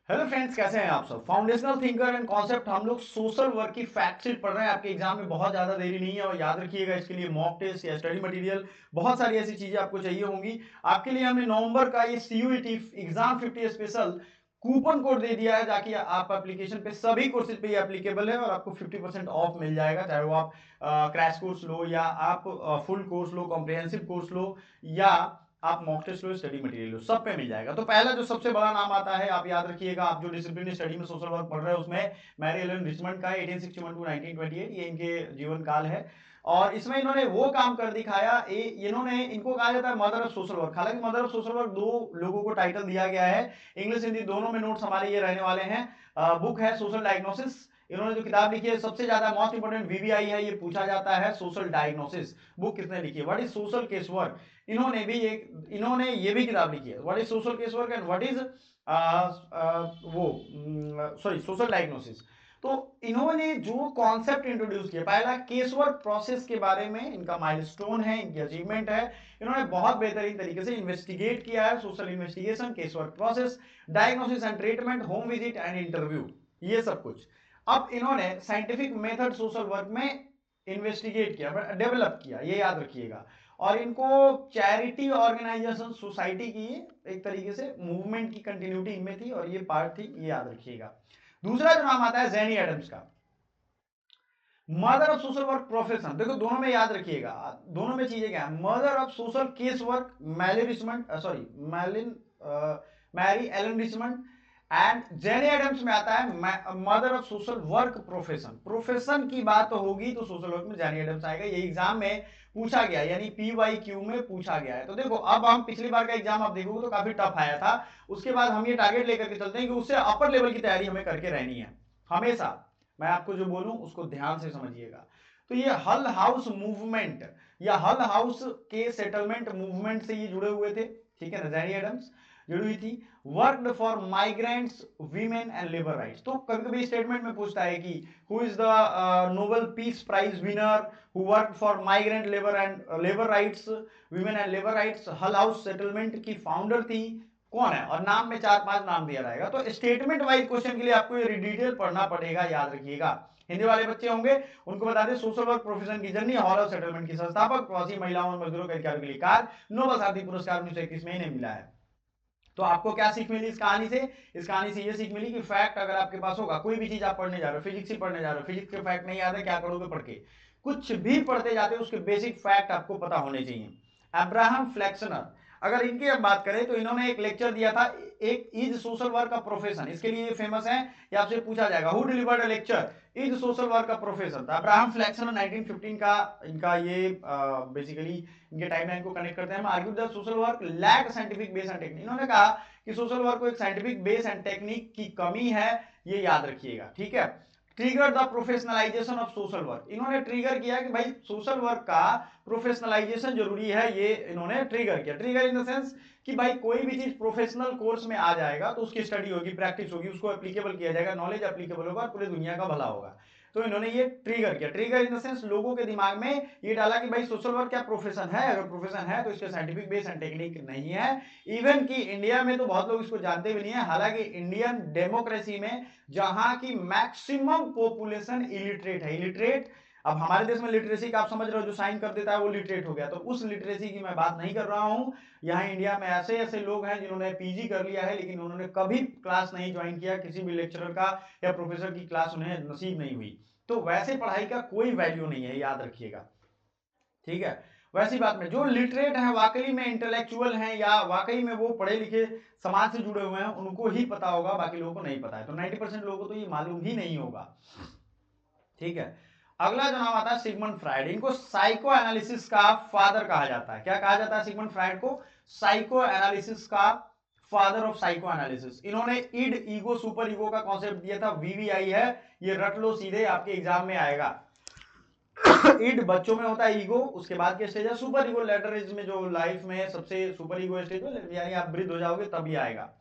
Hello friends, कैसे हैं आप सब। फाउंडेशनल थिंकर एंड कॉन्सेप्ट हम लोग सोशल वर्क की फैक्ट शीट पढ़ रहे हैं। आपके एग्जाम में बहुत ज्यादा देरी नहीं है और याद रखिएगा इसके लिए मॉक टेस्ट या स्टडी मटेरियल बहुत सारी ऐसी चीजें आपको चाहिए होंगी। आपके लिए हमने नवंबर का ये CUET exam 50 special coupon code दे दिया है, ताकि आप एप्लीकेशन पे सभी कोर्सेज पे ये एप्लीकेबल है और आपको 50% ऑफ मिल जाएगा। चाहे वो आप क्रैश कोर्स लो या आप फुल कोर्स लो, कॉम्प्रिहेंसिव कोर्स लो या आप मॉक टेस्ट लो, स्टडी मटेरियल लो, सब पे मिल जाएगा। तो पहला जो सबसे बड़ा नाम आता है, आप याद रखिएगा, आप जो डिसिप्लिन स्टडी में सोशल वर्क पढ़ रहे हैं उसमें मैरी एलन रिचमंड का 1861 टू 1928 ये इनके जीवन काल है। और इसमें इन्होंने वो काम कर दिखाया, इन्होंने इनको कहा जाता है मदर ऑफ सोशल वर्क। हालांकि मदर ऑफ सोशल वर्क दो लोगों को टाइटल दिया गया है, इंग्लिश हिंदी दोनों में नोट्स हमारे ये रहने वाले हैं। बुक है सोशल डायग्नोसिस। इन्होंने जो किताब लिखी है, सबसे ज्यादा मोस्ट इंपोर्टेंट वीबीआई है, ये पूछा जाता है सोशल डायग्नोसिस बुक किसने लिखी है, what is social case work. इन्होंने ये भी किताब लिखी है, what is social case work and what is वो सॉरी सोशल डायग्नोसिस। तो इन्होंने जो कॉन्सेप्ट इंट्रोड्यूस किया, पहला केस वर्क प्रोसेस के बारे में इनका माइलस्टोन है, इनकी अचीवमेंट है। इन्होंने बहुत बेहतरीन तरीके से इन्वेस्टिगेट किया है, social investigation, case work process, diagnosis and treatment, home visit and interview, ये सब कुछ। अब इन्होंने साइंटिफिक मेथड सोशल वर्क में इन्वेस्टिगेट किया, डेवलप किया, ये याद रखिएगा। और इनको चैरिटी ऑर्गेनाइजेशन सोसाइटी की एक तरीके से मूवमेंट की कंटिन्यूटी इनमें थी और ये पार्ट थी, ये याद रखिएगा। दूसरा जो नाम आता है जेनी एडम्स का, mother of social work profession. देखो दोनों में याद रखिएगा, दोनों में चीजें क्या है। Mother of social case work Mally Richmond, sorry Malin Mary Ellen Richmond. And Jane Addams में आता है mother of social work profession. Profession की बात होगी तो सोशल वर्क में जेनी एडम्स आएगा। ये एग्जाम में पूछा गया, यानी PYQ में पूछा गया है। तो देखो अब हम पिछली बार का एग्जाम आप देखोगे तो काफी टफ आया था। उसके बाद हम ये टारगेट लेकर के चलते हैं कि उससे अपर लेवल की तैयारी हमें करके रहनी है हमेशा। मैं आपको जो बोलूं उसको ध्यान से समझिएगा। तो ये हल हाउस मूवमेंट या हल हाउस के सेटलमेंट मूवमेंट से ये जुड़े हुए थे, ठीक है ना। जेनी एडम्स जुड़ी हुई थी। Worked for migrants, women and labour rights. तो कभी कभी स्टेटमेंट में पूछता है कि who is the Nobel peace prize winner who work for migrant labour and labour rights, women and labour rights. Hull House settlement की फाउंडर थी, कौन है, और नाम में 4-5 नाम दिया रहेगा। तो स्टेटमेंट वाइज क्वेश्चन के लिए आपको ये डिटेल पढ़ना पड़ेगा, याद रखिएगा। हिंदी वाले बच्चे होंगे उनको बता दें, सोशल वर्क प्रोफेशन की जर्नी, हॉल ऑफ सेटलमेंट की संस्थापक, प्रवासी महिलाओं और मजदूरों के अधिकारों के लिए कार्य, नोबेल शांति पुरस्कार 1921 में इन्हें मिला है। तो आपको क्या सीख मिली इस कहानी से? इस कहानी से ये सीख मिली कि फैक्ट अगर आपके पास होगा, कोई भी चीज आप पढ़ने जा रहे हो, फिजिक्स ही पढ़ने जा रहे हो, फिजिक्स के फैक्ट नहीं याद है, क्या करोगे पढ़ के? कुछ भी पढ़ते जाते हो उसके बेसिक फैक्ट आपको पता होने चाहिए। अब्राहम फ्लेक्सनर, अगर इनकी हम बात करें तो इन्होंने एक लेक्चर दिया था, एक इज सोशल वर्क का प्रोफेशन, इसके लिए फेमस है। ये आपसे पूछा जाएगा, who delivered a lecture is social work का प्रोफेशन। था अब्राहम फ्लेक्सनर, 1915 का इनका ये बेसिकली इनके टाइमलाइन को कनेक्ट करते हैं हम। Argue the social work lack scientific base and technique. इन्होंने कहा कि सोशल वर्क को एक साइंटिफिक बेस एंड टेक्निक की कमी है, ये याद रखिएगा, ठीक है। Trigger the professionalisation of social work. इन्होंने ट्रिगर किया कि भाई सोशल वर्क का प्रोफेशनलाइजेशन जरूरी है, ये इन्होंने ट्रिगर किया। ट्रिगर इन द सेंस कि भाई कोई भी चीज प्रोफेशनल कोर्स में आ जाएगा तो उसकी स्टडी होगी, प्रैक्टिस होगी, उसको एप्लीकेबल किया जाएगा, नॉलेज एप्लीकेबल होगा और पूरी दुनिया का भला होगा। तो इन्होंने ये ट्रिगर किया। ट्रिगर इन द सेंस लोगों के दिमाग में ये डाला कि भाई सोशल वर्क क्या प्रोफेशन है, अगर प्रोफेशन है तो इसके साइंटिफिक बेस एंड टेक्निक नहीं है। इवन कि इंडिया में तो बहुत लोग इसको जानते भी नहीं है। हालांकि इंडियन डेमोक्रेसी में जहां की मैक्सिमम पॉपुलेशन इलिटरेट है, इलिटरेट, अब हमारे देश में लिटरेसी का आप समझ रहे हो, जो साइन कर देता है वो लिटरेट हो गया, तो उस लिटरेसी की मैं बात नहीं कर रहा हूं। यहाँ इंडिया में ऐसे ऐसे लोग हैं जिन्होंने PG कर लिया है लेकिन उन्होंने कभी क्लास नहीं ज्वाइन किया, किसी भी लेक्चरर का या प्रोफेसर की क्लास उन्हें नसीब नहीं हुई। तो वैसे पढ़ाई का कोई वैल्यू नहीं है, याद रखिएगा, ठीक है। वैसी बात में जो लिटरेट है, वाकई में इंटेलेक्चुअल हैं या वाकई में वो पढ़े लिखे समाज से जुड़े हुए हैं, उनको ही पता होगा, बाकी लोगों को नहीं पता है। तो 90% लोगों को तो ये मालूम ही नहीं होगा, ठीक है। अगला जो नाम आता है सिगमंड फ्राइड। इनको साइको एनालिसिस का फादर कहा जाता है। क्या कहा जाता है सिगमंड फ्राइड को? साइको एनालिसिस का फादर ऑफ साइको एनालिसिस। इन्होंने इड, ईगो, सुपर ईगो का कॉन्सेप्ट दिया था। VVI है, ये रट लो, सीधे आपके एग्जाम में आएगा। इड बच्चों में होता है, ईगो उसके बाद के स्टेज है, सुपर ईगो लेटर एज में, जो लाइफ में सबसे सुपर ईगो स्टेज है, यानी आप वृद्ध हो जाओगे तभी आएगा।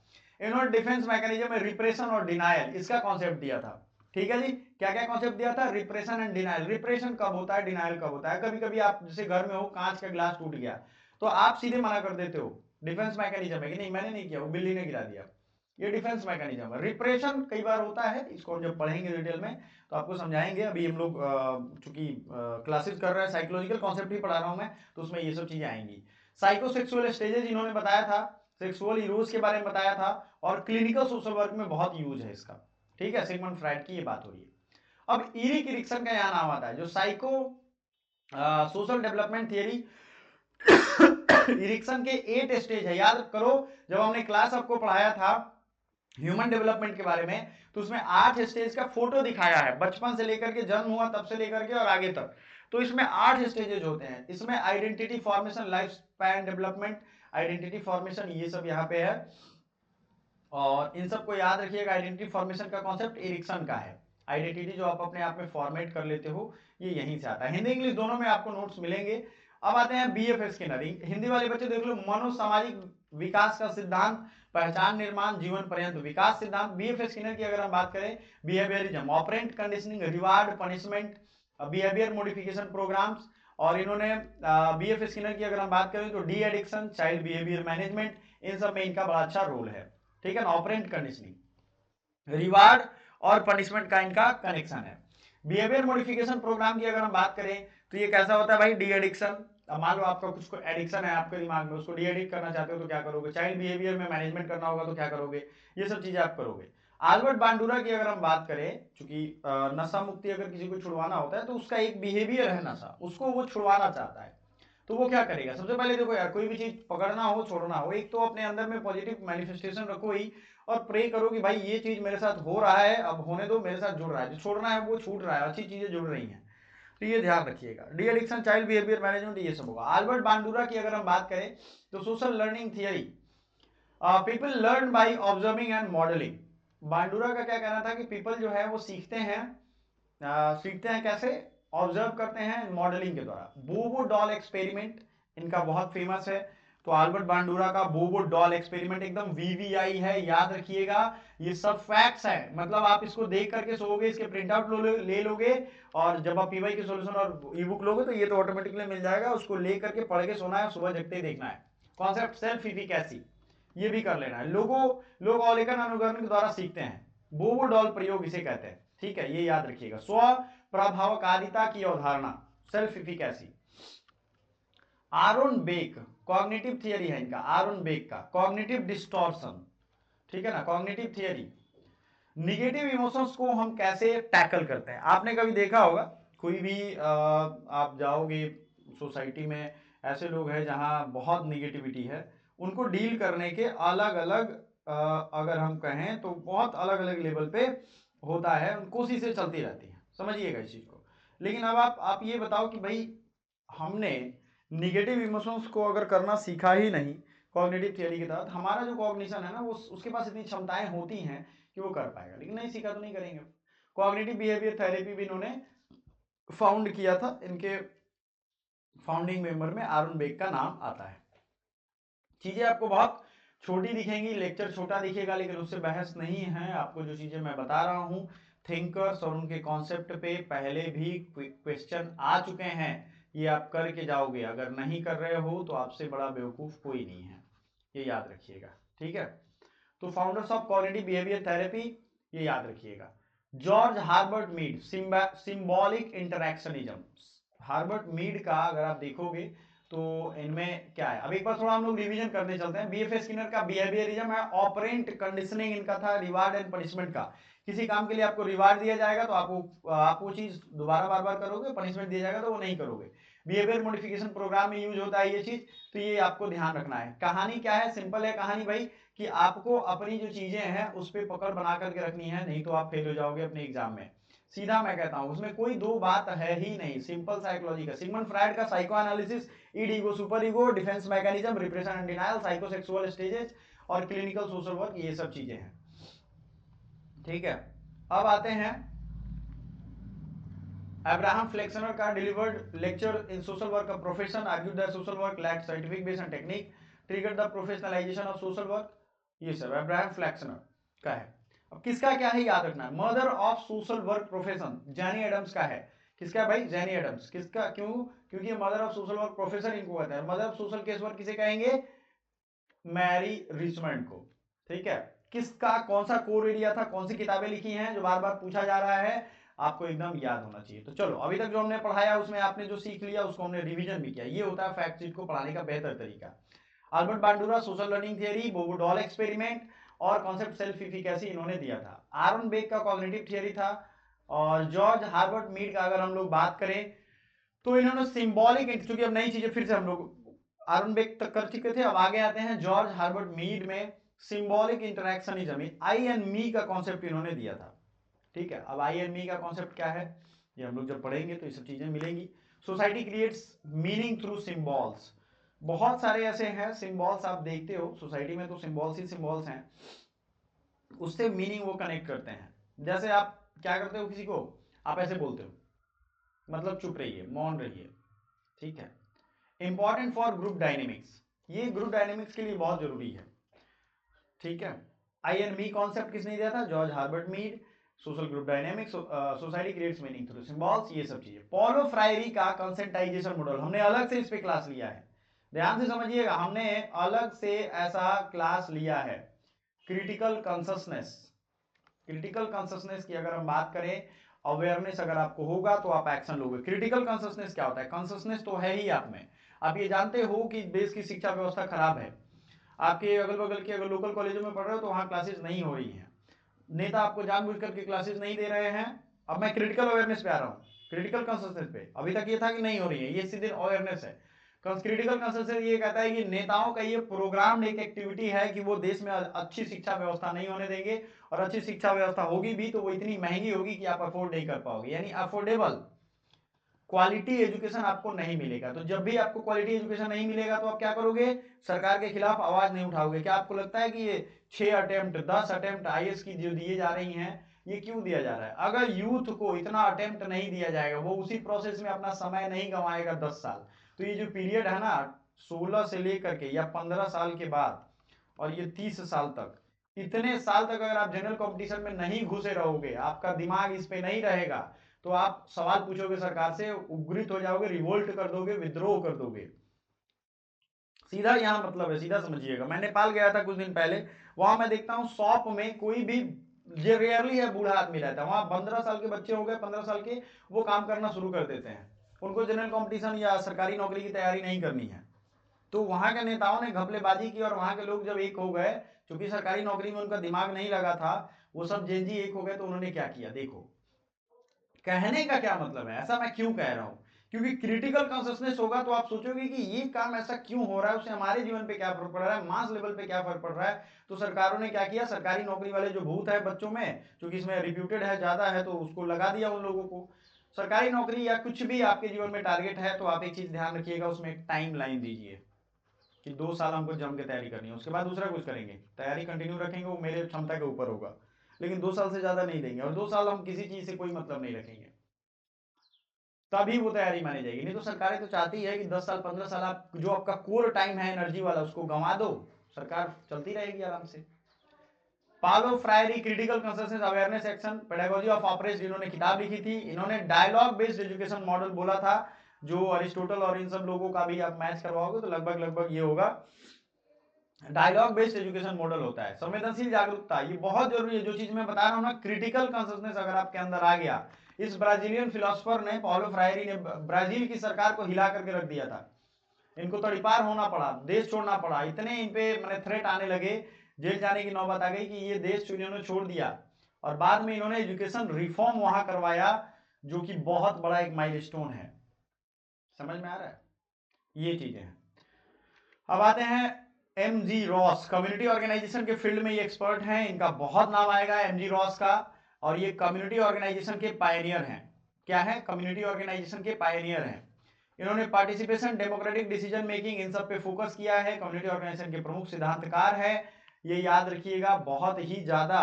इन्होंने डिफेंस मैकेनिज्म में रिप्रेशन और डिनायल इसका कॉन्सेप्ट दिया था, ठीक है जी। क्या क्या कॉन्सेप्ट दिया था? Repression and denial. रिप्रेशन कब होता है, डिनायल कब होता है? कभी कभी आप जैसे घर में हो, कांच का गिलास टूट गया तो आप सीधे मना कर देते हो, डिफेंस मैकेनिज्म है कि नहीं, मैंने नहीं किया, वो बिल्ली ने गिरा दिया। ये डिफेंस मैकेनिज्म है। रिप्रेशन कई बार होता है, इसको हम जब पढ़ेंगे डिटेल में तो आपको समझाएंगे। अभी हम लोग चूंकि क्लासेस कर रहे हैं, साइकोलॉजिकल कॉन्सेप्ट ही पढ़ा रहा हूं मैं, तो उसमें ये सब चीजें आएंगी। साइकोसेक्सुअल स्टेजेस इन्होंने बताया था, सेक्सुअल यूज के बारे में बताया था, और क्लिनिकल सोशल वर्क में बहुत यूज है इसका। ठीक है, सिगमंड फ्राइड की ये बात हो रही है। अब इरिक एरिक्सन का यहाँ नाम आता है, जो psycho social development theory. Erikson के 8 स्टेज है, याद करो जब हमने क्लास आपको पढ़ाया था ह्यूमन डेवलपमेंट के बारे में, तो उसमें 8 स्टेज का फोटो दिखाया है, बचपन से लेकर के जन्म हुआ तब से लेकर के और आगे तक। तो इसमें 8 स्टेजेज होते हैं। इसमें identity formation, life span development, identity formation, ये सब यहाँ पे है। और इन सबको याद रखिएगा, आइडेंटिटी फॉर्मेशन का कॉन्सेप्ट एरिक्सन का है। आइडेंटिटी जो आप अपने आप में फॉर्मेट कर लेते हो, ये यहीं से आता है। हिंदी इंग्लिश दोनों में आपको नोट्स मिलेंगे। अब आते हैं बीएफ स्किनर। हिंदी वाले बच्चे देख लो, मनोसामाजिक विकास का सिद्धांत, पहचान निर्माण, जीवन पर्यंत विकास सिद्धांत। बीएफ स्किनर की अगर हम बात करें, behaviourism, operant conditioning, reward punishment, behaviour modification programmes. और इन्होंने बीएफ स्किनर की अगर हम बात करें तो de addiction, child behaviour management, इन सब में इनका बड़ा अच्छा रोल है। ठीक है ना, ऑपरेंट कंडीशनिंग, रिवार्ड और पनिशमेंट का इनका कनेक्शन है। बिहेवियर मॉडिफिकेशन प्रोग्राम की अगर हम बात करें तो ये कैसा होता है भाई, डी एडिक्शन। मान लो आपका कुछ को एडिक्शन है आपके दिमाग में, उसको डी एडिक्ट करना चाहते हो तो क्या करोगे, चाइल्ड बिहेवियर में मैनेजमेंट करना होगा तो क्या करोगे, ये सब चीजें आप करोगे। आल्बर्ट बांडुरा की अगर हम बात करें, क्योंकि नशा मुक्ति अगर किसी को छुड़वाना होता है तो उसका एक बिहेवियर है नशा, उसको वो छुड़वाना चाहता है, तो वो क्या करेगा। सबसे पहले देखो यार, कोई भी चीज पकड़ना हो छोड़ना हो, एक तो अपने अंदर में पॉजिटिव मैनिफेस्टेशन रखो ही, और प्रे करो कि भाई ये चीज मेरे साथ हो रहा है, अब होने दो, मेरे साथ जुड़ रहा है, जो छोड़ना है वो छूट रहा है, अच्छी चीजें जुड़ रही हैं। तो ये ध्यान रखिएगा। D addiction, child behaviour management, ये सब होगा। आल्बर्ट बांडुरा की अगर हम बात करें तो social learning theory, people learn by observing and modelling. बांडुरा का क्या कहना था कि पीपल जो है वो सीखते हैं, सीखते हैं कैसे, ऑब्जर्व करते हैं मॉडलिंग के द्वारा। बोबो डॉल एक्सपेरिमेंट इनका बहुत फेमस है। तो आल्बर्ट बांडुरा का बोबो डॉल एक्सपेरिमेंट एकदम वीवीआई है, याद रखिएगा। ये सब फैक्ट्स है, मतलब आप इसको देख करके सोओगे, इसके प्रिंट आउट ले लोगे, और जब आप पीवाई के सॉल्यूशन और ई बुक लोगे तो ये तो ऑटोमेटिकली मिल जाएगा, उसको ले करके पढ़ के सोना है, सुबह जगते ही देखना है। कॉन्सेप्ट सेल्फ इफिकेसी, ये भी कर लेना है। लोग अवलोकन अनुकरण के द्वारा सीखते हैं, बोबो डॉल प्रयोग इसे कहते हैं। ठीक है, ये याद रखिएगा। स्व प्रभावकारिता की अवधारणा, self efficacy. Aaron Beck, cognitive theory है इनका, आरोन बेक का कॉग्निटिव डिस्टॉर्शन। ठीक है ना, कॉग्निटिव थियरी। निगेटिव इमोशंस को हम कैसे टैकल करते हैं, आपने कभी देखा होगा, कोई भी आप जाओगे सोसाइटी में, ऐसे लोग हैं जहां बहुत निगेटिविटी है, उनको डील करने के अलग अलग अगर हम कहें तो बहुत अलग अलग लेवल पे होता है, कोशिशें चलती रहती हैं, समझिएगा इस चीज को। लेकिन अब आप ये बताओ कि भाई हमने निगेटिव इमोशंस को अगर करना सीखा ही नहीं कॉग्निटिव थियरी के तहत, हमारा जो कॉग्निशन है ना, वो उसके पास इतनी क्षमताएं होती हैं कि वो कर पाएगा, लेकिन नहीं सीखा तो नहीं करेंगे। कॉग्निटिव बिहेवियर थेरेपी भी इन्होंने फाउंड किया था, इनके फाउंडिंग मेंबर में आरोन बेक का नाम आता है। चीजें आपको बहुत छोटी दिखेंगी, लेक्चर छोटा दिखेगा, लेकिन उससे बहस नहीं है। आपको जो चीजें मैं बता रहा हूं, थिंकर्स और उनके कॉन्सेप्ट पे पहले भी क्वेश्चन आ चुके हैं, ये आप करके जाओगे। अगर नहीं कर रहे हो तो आपसे बड़ा बेवकूफ कोई नहीं है, ये याद रखिएगा। ठीक है, तो founders of cognitive behaviour therapy, ये याद रखिएगा। George Herbert Mead, symbolic interactionism. Herbert Mead का अगर आप देखोगे तो इनमें क्या है, अब एक बार थोड़ा हम लोग रिवीजन करने चलते हैं। बीएफ स्किनर का बिहेवियरिज्म है, ऑपरेंट कंडीशनिंग इनका था, रिवार्ड एंड पनिशमेंट का। किसी काम के लिए आपको रिवार्ड दिया जाएगा तो आप वो चीज दोबारा बार बार करोगे, पनिशमेंट दिया जाएगा तो वो नहीं करोगे। बिहेवियर मॉडिफिकेशन प्रोग्राम में यूज होता है ये चीज, तो ये आपको ध्यान रखना है। कहानी क्या है, सिंपल है कहानी भाई, कि आपको अपनी जो चीजें हैं उस पर पकड़ बना करके रखनी है, नहीं तो आप फेल हो जाओगे अपने एग्जाम में। सीधा मैं कहता हूं, उसमें कोई दो बात है ही नहीं, सिंपल साइकोलॉजी का। सिगमंड फ्राइड का psycho analysis, ईड ego super ego, defence mechanism, repression and denial, psychosexual stages और क्लिनिकल सोशल वर्क, ये सब चीजें हैं। ठीक है, अब आते हैं अब्राहम फ्लेक्सनर का delivered lecture in social work of profession, argued that social work lacked scientific base and technique, triggered the professionalisation of social work, ये सब अब्राहम फ्लेक्सनर का है। अब किसका क्या है याद रखना, mother of social work profession Jane Addams का है। किसका भाई, जैनी एडम्स। किसका, क्यों, क्योंकि mother of social work profession इनको कहते हैं। Mother of social case work किसे कहेंगे, मैरी रिचमंड को। ठीक है, किसका कौन सा कोर एरिया था, कौन सी किताबें लिखी हैं, जो बार बार पूछा जा रहा है, आपको एकदम याद होना चाहिए। तो चलो अभी तक जो हमने पढ़ाया उसमें आपने जो सीख लिया उसको हमने रिवीजन भी किया। ये होता है फैक्ट शीट को पढ़ाने का बेहतर तरीका। अल्बर्ट बांडुरा सोशल लर्निंग थियरी, बोबो डॉल एक्सपेरिमेंट और कॉन्सेप्ट सेल्फ इफिकेसी इन्होंने दिया था। आरन बेक का कॉग्निटिव थियरी था। और जॉर्ज हार्बर्ट मीड का अगर हम लोग बात करें तो इन्होंने सिंबॉलिक, चूंकि अब नई चीजें फिर से हम लोग आरन बेक तक कर चुके थे, अब आगे आते हैं जॉर्ज हार्बर्ट मीड में symbolic interactionism, I and me का कॉन्सेप्ट इन्होंने दिया था। ठीक है, अब आई एंड मी का कॉन्सेप्ट क्या है ये हम लोग जब पढ़ेंगे तो ये सब चीजें मिलेंगी। Society creates meaning through symbols, बहुत सारे ऐसे हैं सिंबल्स, आप देखते हो सोसाइटी में तो सिंबल्स ही सिंबल्स हैं, उससे मीनिंग वो कनेक्ट करते हैं। जैसे आप क्या करते हो, किसी को आप ऐसे बोलते हो, मतलब चुप रहिए, मौन रहिए, ठीक है। इंपॉर्टेंट फॉर ग्रुप डायनेमिक्स, ये ग्रुप डायनेमिक्स के लिए बहुत जरूरी है, ठीक है। आई एंड मी कॉन्सेप्ट किसने दिया था, George Herbert Mead. Social group dynamics, society creates meaning through symbols, ये सब चीजें। पॉलो फ्रायरी का कंसेंटाइजेशन मॉडल हमने अलग से इस पे क्लास लिया है, ध्यान से समझिएगा, हमने अलग से ऐसा क्लास लिया है। क्रिटिकल कॉन्शसनेस, क्रिटिकल कॉन्शसनेस की अगर हम बात करें, अवेयरनेस अगर आपको होगा तो आप एक्शन लोगे। क्रिटिकल कॉन्शसनेस क्या होता है, कॉन्शसनेस तो है ही आप में, आप ये जानते हो कि देश की शिक्षा व्यवस्था खराब है, आपके अगल बगल के अगर लोकल कॉलेजों में पढ़ रहे हो तो वहां क्लासेस नहीं हो रही हैं, नेता आपको जानबूझ करके क्लासेस नहीं दे रहे हैं। अब मैं क्रिटिकल अवेयरनेस पे आ रहा हूँ, क्रिटिकल कॉन्शसनेस पे। अभी तक ये था कि नहीं हो रही है, ये सीधे अवेयरनेस है। क्रिटिकल कॉन्शसनेस ये कहता है कि नेताओं का ये प्रोग्राम एक एक्टिविटी है कि वो देश में अच्छी शिक्षा व्यवस्था नहीं होने देंगे, और अच्छी शिक्षा व्यवस्था होगी भी तो वो इतनी महंगी होगी कि आप अफोर्ड नहीं कर पाओगे, यानी अफोर्डेबल क्वालिटी एजुकेशन आपको नहीं मिलेगा। तो जब भी आपको क्वालिटी एजुकेशन नहीं मिलेगा तो आप क्या करोगे, सरकार के खिलाफ आवाज नहीं उठाओगे। क्या आपको लगता है कि ये 6 अटेम्प्ट 10 अटेम्प्ट आईएएस की जो दिए जा रही हैं, ये क्यों दिया जा रहा है? अगर यूथ को इतना अटेम्प्ट नहीं दिया जाएगा, वो उसी प्रोसेस में अपना समय नहीं गंवाएगा 10 साल, तो ये जो पीरियड है ना 16 से लेकर के या 15 साल के बाद और ये 30 साल तक, इतने साल तक अगर आप जनरल कंपटीशन में नहीं घुसे रहोगे, आपका दिमाग इस पे नहीं रहेगा, तो आप सवाल पूछोगे सरकार से, उग्रित हो जाओगे, रिवोल्ट कर दोगे, विद्रोह कर दोगे। सीधा यहां मतलब है, सीधा समझिएगा। मैं नेपाल गया था कुछ दिन पहले, वहां मैं देखता हूं शॉप में कोई भी, ये रेयरली है बूढ़ा आदमी रहता है वहां, 15 साल के बच्चे हो गए, 15 साल के, वो काम करना शुरू कर देते हैं, उनको जनरल कंपटीशन या सरकारी नौकरी की तैयारी नहीं करनी है। तो वहां के नेताओं ने घपलेबाजी की और वहां के लोग जब एक हो गए, क्योंकि सरकारी नौकरी में उनका दिमाग नहीं लगा था, वो सब जेनजी एक हो गए, तो उन्होंने क्या किया देखो। कहने का क्या मतलब है, ऐसा मैं क्यों कह रहा हूं, क्योंकि क्रिटिकल कॉन्शसनेस होगा तो आप सोचोगे कि ये काम ऐसा क्यों हो रहा है, उससे हमारे जीवन पे क्या फर्क पड़ रहा है, मास लेवल पे क्या फर्क पड़ रहा है। तो सरकारों ने क्या किया, सरकारी नौकरी वाले जो भूत है बच्चों में, क्योंकि इसमें रिप्यूटेड है ज्यादा है, तो उसको लगा दिया उन लोगों को। सरकारी नौकरी या कुछ भी आपके जीवन में टारगेट है तो आप एक चीज ध्यान रखिएगा, उसमें एक टाइम लाइन दीजिए कि 2 साल हमको जम के तैयारी करनी है, उसके बाद दूसरा कुछ करेंगे, तैयारी कंटिन्यू रखेंगे, वो मेरे क्षमता के ऊपर होगा, लेकिन 2 साल से ज्यादा नहीं देंगे, और 2 साल हम किसी चीज से कोई मतलब नहीं रखेंगे, तभी वो तैयारी मानी जाएगी। नहीं तो सरकारें तो चाहती है कि 10 साल 15 साल आप जो आपका कोर टाइम है एनर्जी वाला उसको गंवा दो, सरकार चलती रहेगी आराम से। Paulo Freire critical consensus awareness action pedagogy of operation, इन्होंने किताब लिखी थी। इन्होंने डायलॉग बेस्ड एजुकेशन मॉडल बोला था, जो अरिस्टोटल और इन सब लोगों का भी आप मैच करवाओगे तो लगभग लगभग ये होगा। डायलॉग बेस्ड एजुकेशन मॉडल होता है। संवेदनशील जागरूकता, ये बहुत जरूरी है, जो चीज मैं बता रहा हूं ना, क्रिटिकल कॉन्शसनेस अगर आपके अंदर आ गया। इस ब्राजीलियन फिलोसोफर ने, पाउलो फ्रायरी ने, ब्राजील की सरकार को हिला करके रख दिया था, इनको तड़ीपार होना पड़ा, देश छोड़ना पड़ा, इतने इन पे मैंने थ्रेट आने लगे, जेल जाने की नौबत आ गई कि ये देश इन्होंने छोड़ दिया। और बाद में इन्होंने एजुकेशन रिफॉर्म वहां करवाया, जो कि बहुत बड़ा एक माइलस्टोन है। समझ में आ रहा है, ये चीजें हैं। अब आते हैं एमजी रॉस, कम्युनिटी ऑर्गेनाइजेशन के फील्ड में ये एक्सपर्ट हैं, इनका बहुत नाम आएगा एमजी रॉस का, और ये कम्युनिटी ऑर्गेनाइजेशन के पायनियर हैं। क्या है, कम्युनिटी ऑर्गेनाइजेशन के पायनियर हैं। इन्होंने पार्टिसिपेशन, डेमोक्रेटिक डिसीजन मेकिंग, इन सब पे फोकस किया है। कम्युनिटी ऑर्गेनाइजेशन के प्रमुख सिद्धांतकार है, ये याद रखिएगा, बहुत ही ज्यादा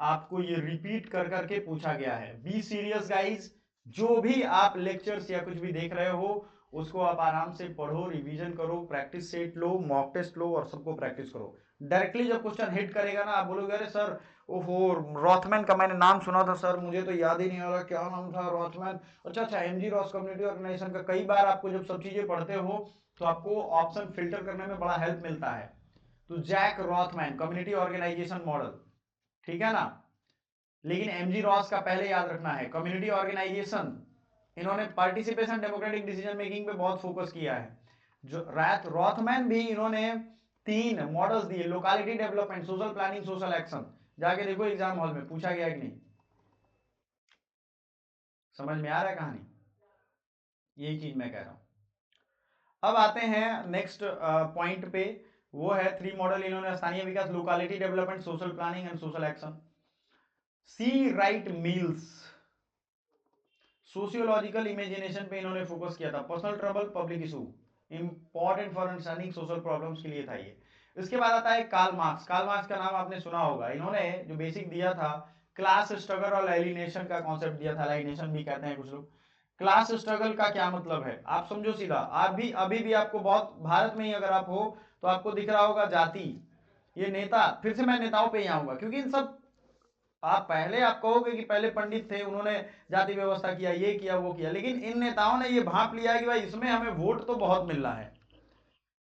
आपको ये रिपीट कर करके पूछा गया है। बी सीरियस गाइज, जो भी आप लेक्चर्स या कुछ भी देख रहे हो उसको आप आराम से पढ़ो, रिवीजन करो, प्रैक्टिस सेट लो, मॉक टेस्ट लो और सबको प्रैक्टिस करो। डायरेक्टली जब क्वेश्चन हिट करेगा ना, आप बोलोगे अरे सर ओहो रॉथमैन का मैंने नाम सुना था सर, मुझे तो याद ही नहीं आ रहा क्या नाम था रॉथमैन, अच्छा एमजी रॉस कम्युनिटी ऑर्गेनाइजेशन का। कई बार आपको जब सब चीजें पढ़ते हो तो आपको ऑप्शन फिल्टर करने में बड़ा हेल्प मिलता है, तो जैक रॉथमैन कम्युनिटी ऑर्गेनाइजेशन मॉडल, ठीक है ना। लेकिन एमजी रॉस का पहले याद रखना है, कम्युनिटी ऑर्गेनाइजेशन, इन्होंने पार्टिसिपेशन डेमोक्रेटिक डिसीजन मेकिंग पे बहुत फोकस किया है। जो रॉथमैन भी इन्होंने 3 मॉडल्स दिए, locality development, social planning, social action. जाके देखो एग्जाम हॉल में पूछा गया कि नहीं, समझ में आ रहा है कहानी, यही चीज मैं कह रहा हूं। अब आते हैं नेक्स्ट पॉइंट पे, वो है 3 मॉडल इन्होंने स्थानीय विकास, locality development, social planning and social action. C Wright Mills sociological imagination पे इन्होंने फोकस किया था, personal trouble, public issue, important for understanding social problems के लिए था ये। इसके बाद आता है कार्ल मार्क्स। कार्ल मार्क्स का नाम आपने सुना होगा, इन्होंने जो बेसिक दिया था क्लास स्ट्रगल और एलिनेशन का कॉन्सेप्ट दिया था, एलिनेशन भी कहते हैं कुछ लोग। क्लास स्ट्रगल का क्या मतलब है आप समझो सीधा, आप भी अभी भी आपको बहुत, भारत में ही अगर आप हो तो आपको दिख रहा होगा जाति, ये नेता, फिर से मैं नेताओं पे ही आऊंगा क्योंकि इन सब, आप पहले आप कहोगे कि पहले पंडित थे उन्होंने जाति व्यवस्था किया, ये किया वो किया, लेकिन इन नेताओं ने ये भांप लिया कि भाई इसमें हमें वोट तो बहुत मिल रहा है,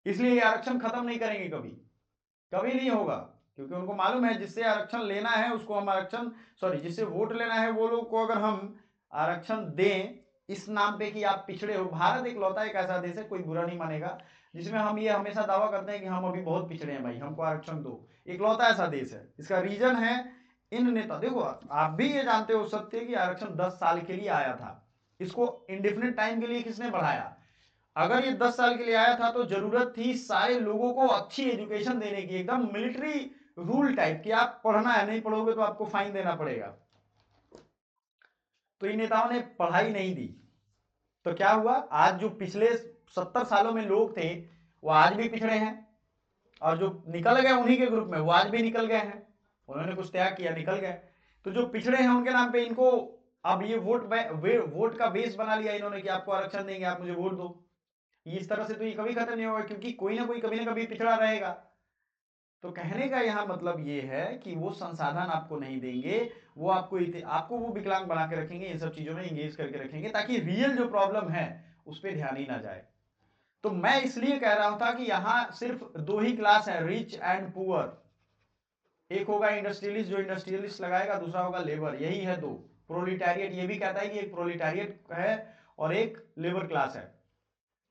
इसलिए ये आरक्षण खत्म नहीं करेंगे, कभी कभी नहीं होगा, क्योंकि उनको मालूम है जिससे आरक्षण लेना है उसको हम आरक्षण, सॉरी जिससे वोट लेना है वो लोग को अगर हम आरक्षण दें इस नाम पे कि आप पिछड़े हो। भारत एक लौता एक ऐसा देश है, कोई बुरा नहीं मानेगा, जिसमें हम ये हमेशा दावा करते हैं कि हम अभी बहुत पिछड़े हैं भाई, हमको आरक्षण दो, एक लौता ऐसा देश है। इसका रीजन है इन नेता, देखो आप भी ये जानते हो सत्य कि आरक्षण 10 साल के लिए आया था, इसको इंडेफिनिट टाइम के लिए किसने बढ़ाया? अगर ये 10 साल के लिए आया था तो जरूरत थी सारे लोगों को अच्छी एजुकेशन देने की, एकदम मिलिट्री रूल टाइप कि आप पढ़ना है, नहीं पढ़ोगे तो आपको फाइन देना पड़ेगा। तो इन नेताओं ने पढ़ाई नहीं दी, तो क्या हुआ, आज जो पिछले 70 सालों में लोग थे वो आज भी पिछड़े हैं, और जो निकल गए उन्हीं के ग्रुप में वो आज भी निकल गए हैं, उन्होंने कुछ त्याग किया निकल गए। तो जो पिछड़े हैं उनके नाम पे इनको अब ये वोट का बेस बना लिया इन्होंने कि आपको आरक्षण देंगे, आप मुझे वोट दो। इस तरह से तो ये कभी खत्म नहीं होगा, क्योंकि कोई ना कोई कभी ना कभी पिछड़ा रहेगा। तो कहने का यहां मतलब ये है कि वो संसाधन आपको नहीं देंगे, वो आपको वो विकलांग बना के रखेंगे, इन सब चीजों में इंगेज करके रखेंगे ताकि रियल जो प्रॉब्लम है उस पर ध्यान ही ना जाए। तो मैं इसलिए कह रहा था कि यहां सिर्फ 2 ही क्लास है, रिच एंड पुअर। एक होगा इंडस्ट्रियलिस्ट जो इंडस्ट्रियलिस्ट लगाएगा, दूसरा होगा लेबर, यही है 2। प्रोलिटारिएट ये भी कहता है कि एक प्रोलिटारिएट है और एक लेबर क्लास है,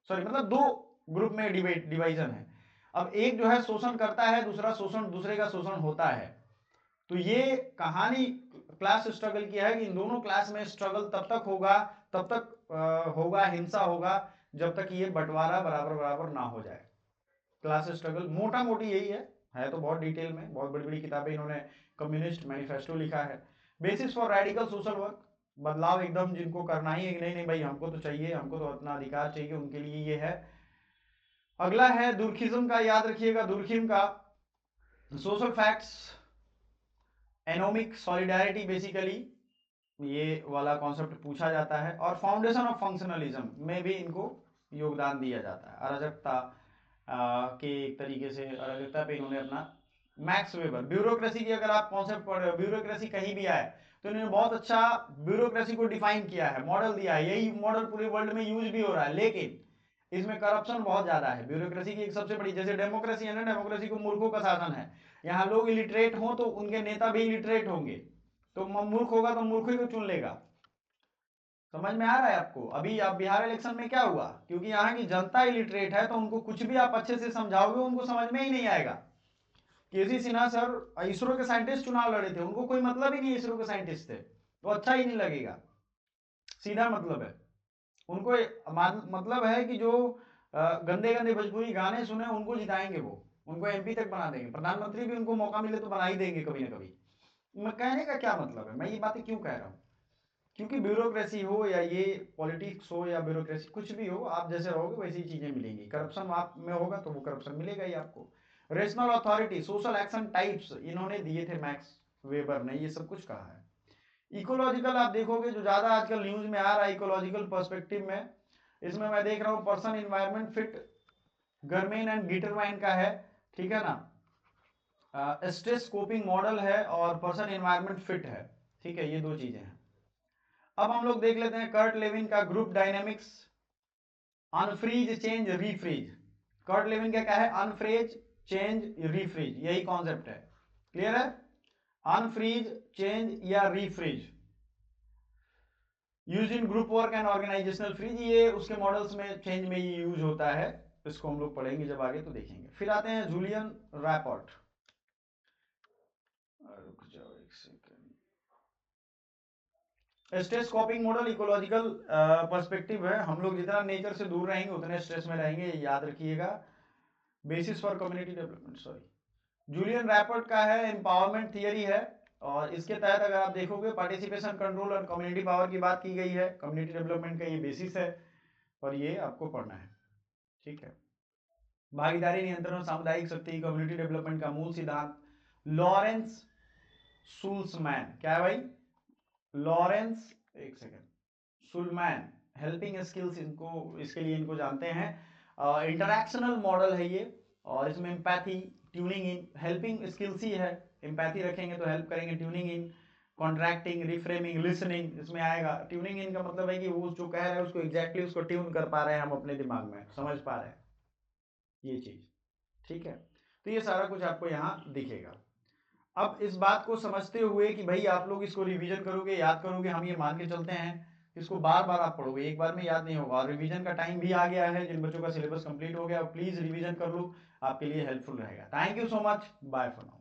सॉरी मतलब 2 ग्रुप में डिवाइजन है। अब एक जो है शोषण करता है, दूसरा शोषण, दूसरे का शोषण होता है। तो ये कहानी क्लास स्ट्रगल की है कि इन दोनों क्लास में स्ट्रगल तब तक होगा, तब तक होगा, हिंसा होगा, जब तक ये बंटवारा बराबर बराबर ना हो जाए। क्लास स्ट्रगल मोटा मोटी यही है तो बहुत डिटेल में, बहुत बड़ी बड़ी किताबें इन्होंने, कम्युनिस्ट मैनिफेस्टो लिखा है, basis for radical social work, बदलाव एकदम जिनको करना ही है, नहीं नहीं भाई हमको तो चाहिए, हमको तो अपना अधिकार चाहिए, उनके लिए ये है। अगला है दुर्खिज्म का, याद रखिएगा दुर्खिज्म का, social facts, anomic solidarity, basically ये वाला कॉन्सेप्ट पूछा जाता है, और फाउंडेशन ऑफ फंक्शनलिज्म में भी इनको योगदान दिया जाता है। अराजकता के एक तरीके से अराजकता पे इन्होंने अपना, मैक्स वेबर, ब्यूरोक्रेसी की अगर आप कॉन्सेप्ट पढ़ रहे हो, ब्यूरोक्रेसी कहीं भी आए तो इन्होंने बहुत अच्छा ब्यूरोक्रेसी को डिफाइन किया है, मॉडल दिया है, यही मॉडल पूरे वर्ल्ड में यूज भी हो रहा है, लेकिन इसमें करप्शन बहुत ज्यादा है। ब्यूरोक्रेसी की एक सबसे बड़ी, जैसे डेमोक्रेसी है ना, डेमोक्रेसी को मूर्खों का शासन है, यहाँ लोग इलिटरेट हो तो उनके नेता भी इलिटरेट होंगे, तो मूर्ख होगा तो मूर्ख ही को चुन लेगा। समझ में आ रहा है आपको? अभी आप बिहार इलेक्शन में क्या हुआ, क्योंकि यहाँ की जनता इलिटरेट है तो उनको कुछ भी आप अच्छे से समझाओगे उनको समझ में ही नहीं आएगा। केसी सिन्हा सर इसरो के साइंटिस्ट चुनाव लड़े थे, उनको कोई मतलब ही नहीं इसरो के साइंटिस्ट थे, तो अच्छा ही नहीं लगेगा, सीधा मतलब है। उनको मतलब है कि जो गंदे गंदे भोजपुरी गाने सुने उनको जिताएंगे, वो उनको एमपी तक बना देंगे, प्रधानमंत्री भी उनको मौका मिले तो बना ही देंगे कभी ना कभी। मैं कहने का क्या मतलब है, मैं ये बातें क्यों कह रहा हूँ, क्योंकि ब्यूरोक्रेसी हो या ये पॉलिटिक्स हो या ब्यूरोक्रेसी कुछ भी हो, आप जैसे रहोगे वैसी चीजें मिलेंगी, करप्शन आप में होगा तो वो करप्शन मिलेगा ही आपको। Rational authority, social action types इन्होंने दिए थे मैक्स वेबर ने, ये सब कुछ कहा है। इकोलॉजिकल आप देखोगे जो ज्यादा आजकल न्यूज में आ रहा है इकोलॉजिकल पर्सपेक्टिव में, इसमें मैं देख रहा हूँ पर्सन इन्वायरमेंट फिट, गर्मेन एंड गिटरवाइन का है, ठीक है ना, स्ट्रेस कोपिंग मॉडल है और पर्सन इन्वायरमेंट फिट है, ठीक है, ये 2 चीजें हैं। अब हम लोग देख लेते हैं कर्ट लेविन का group dynamics, unfreeze change refreeze. Kurt Lewin का क्या है, अनफ्रेज चेंज, रीफ्रीज, यही कॉन्सेप्ट है। क्लियर है? अनफ्रीज, चेंज या refreeze use in group work and organizational freeze, ये उसके मॉडल्स में चेंज में ये यूज होता है। इसको हम लोग पढ़ेंगे जब आगे तो देखेंगे। फिर आते हैं जूलियन रैपर्ट। रुक जाओ एक second. Stress कॉपिंग model ecological perspective है। हम लोग जितना नेचर से दूर रहेंगे उतने स्ट्रेस में रहेंगे, याद रखिएगा। Basis for community development, sorry, Julian Rappaport का है, एम्पावरमेंट थियरी है। और इसके तहत अगर आप देखोगे पार्टिसिपेशन, कंट्रोल और कम्युनिटी पावर की बात की गई है। कम्युनिटी डेवलपमेंट का ये बेसिस है और ये आपको पढ़ना है, ठीक है। भागीदारी, नियंत्रण और सामुदायिक शक्ति, कम्युनिटी डेवलपमेंट का मूल सिद्धांत, लॉरेंस सुल्समैन, क्या है भाई? लॉरेंस, एक सेकेंड, सुलमैन, हेल्पिंग स्किल्स, इनको इसके लिए इनको जानते हैं। इंटरैक्शनल मॉडल है ये, और इसमें empathy, tuning in, helping skills ही है। एम्पैथी रखेंगे तो हेल्प करेंगे, tuning in, contracting, reframing, listening इसमें आएगा। ट्यूनिंग इन का मतलब है कि वो जो कह रहा है उसको एग्जैक्टली उसको ट्यून कर पा रहे हैं हम अपने दिमाग में, समझ पा रहे हैं ये चीज, ठीक है। तो ये सारा कुछ आपको यहाँ दिखेगा। अब इस बात को समझते हुए कि भाई आप लोग इसको रिवीजन करोगे, याद करोगे, हम ये मान के चलते हैं इसको बार बार आप पढ़ोगे, एक बार में याद नहीं होगा। और रिवीजन का टाइम भी आ गया है, जिन बच्चों का सिलेबस कंप्लीट हो गया प्लीज रिवीजन कर लो, आपके लिए हेल्पफुल रहेगा। Thank you so much, bye for now.